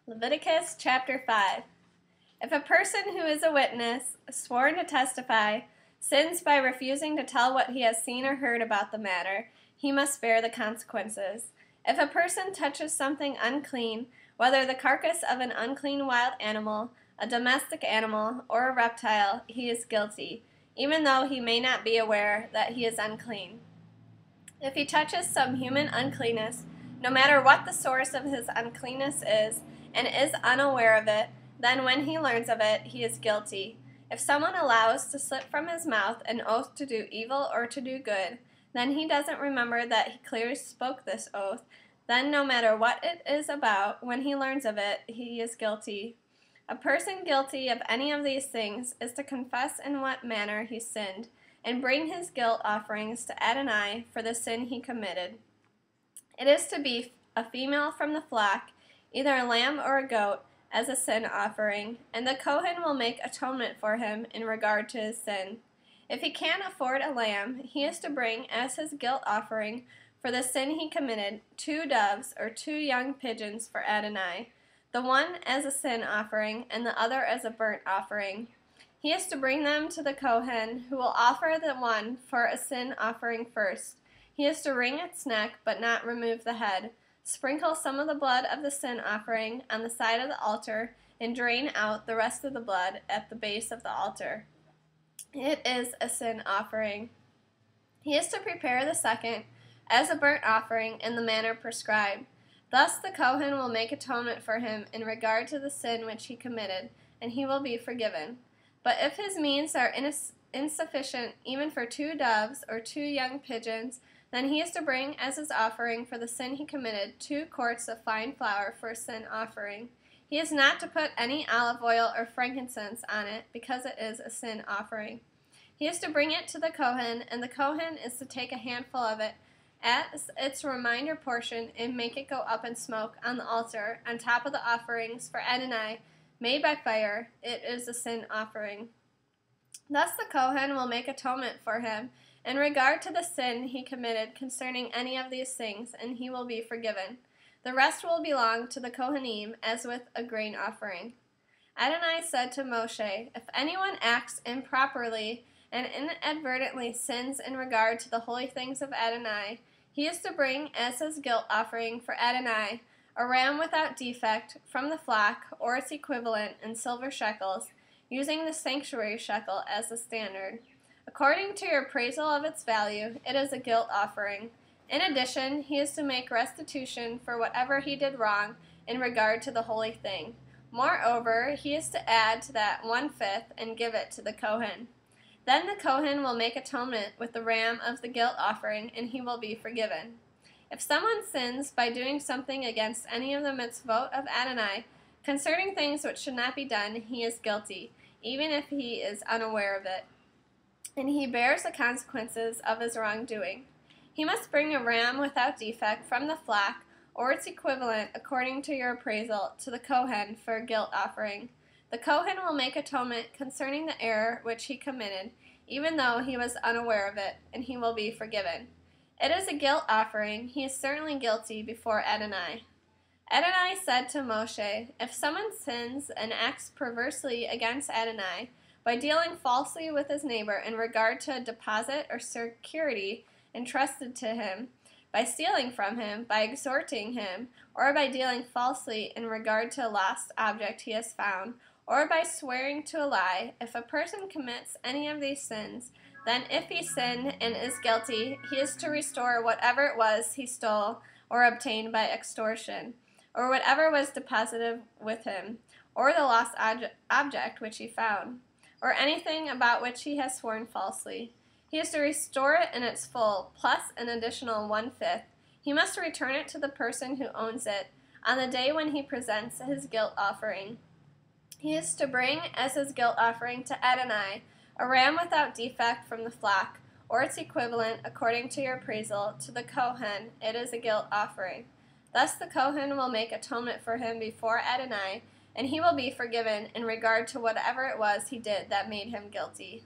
Leviticus chapter 5. If a person who is a witness, sworn to testify, sins by refusing to tell what he has seen or heard about the matter, he must bear the consequences. If a person touches something unclean, whether the carcass of an unclean wild animal, a domestic animal, or a reptile, he is guilty, even though he may not be aware that he is unclean. If he touches some human uncleanness, no matter what the source of his uncleanness is, and is unaware of it, then when he learns of it, he is guilty. If someone allows to slip from his mouth an oath to do evil or to do good, then he doesn't remember that he clearly spoke this oath, then no matter what it is about, when he learns of it, he is guilty. A person guilty of any of these things is to confess in what manner he sinned, and bring his guilt offerings to Adonai for the sin he committed. It is to be a female from the flock, either a lamb or a goat, as a sin offering, and the Kohen will make atonement for him in regard to his sin. If he can't afford a lamb, he is to bring as his guilt offering for the sin he committed 2 doves or 2 young pigeons for Adonai, the one as a sin offering and the other as a burnt offering. He is to bring them to the Kohen, who will offer the one for a sin offering first. He is to wring its neck, but not remove the head. Sprinkle some of the blood of the sin offering on the side of the altar, and drain out the rest of the blood at the base of the altar. It is a sin offering. He is to prepare the second as a burnt offering in the manner prescribed. Thus the Kohen will make atonement for him in regard to the sin which he committed, and he will be forgiven. But if his means are insufficient even for 2 doves or 2 young pigeons, then he is to bring as his offering for the sin he committed 2 quarts of fine flour for a sin offering. He is not to put any olive oil or frankincense on it, because it is a sin offering. He is to bring it to the Kohen, and the Kohen is to take a handful of it as its reminder portion and make it go up in smoke on the altar on top of the offerings for Adonai made by fire. It is a sin offering. Thus the Kohen will make atonement for him in regard to the sin he committed concerning any of these things, and he will be forgiven. The rest will belong to the Kohanim, as with a grain offering. Adonai said to Moshe, if anyone acts improperly and inadvertently sins in regard to the holy things of Adonai, he is to bring as his guilt offering for Adonai a ram without defect from the flock, or its equivalent in silver shekels, using the sanctuary shekel as the standard. According to your appraisal of its value, it is a guilt offering. In addition, he is to make restitution for whatever he did wrong in regard to the holy thing. Moreover, he is to add to that 1/5 and give it to the Kohen. Then the Kohen will make atonement with the ram of the guilt offering, and he will be forgiven. If someone sins by doing something against any of the mitzvot of Adonai, concerning things which should not be done, he is guilty, even if he is unaware of it, and he bears the consequences of his wrongdoing. He must bring a ram without defect from the flock, or its equivalent according to your appraisal, to the Kohen for a guilt offering. The Kohen will make atonement concerning the error which he committed, even though he was unaware of it, and he will be forgiven. It is a guilt offering. He is certainly guilty before Adonai. Adonai said to Moshe, if someone sins and acts perversely against Adonai by dealing falsely with his neighbor in regard to a deposit or security entrusted to him, by stealing from him, by extorting him, or by dealing falsely in regard to a lost object he has found, or by swearing to a lie, if a person commits any of these sins, then if he sinned and is guilty, he is to restore whatever it was he stole or obtained by extortion, or whatever was deposited with him, or the lost object which he found, or anything about which he has sworn falsely. He is to restore it in its full, plus an additional 1/5. He must return it to the person who owns it on the day when he presents his guilt offering. He is to bring as his guilt offering to Adonai a ram without defect from the flock, or its equivalent according to your appraisal, to the Kohen. It is a guilt offering. Thus the Kohen will make atonement for him before Adonai, and he will be forgiven in regard to whatever it was he did that made him guilty.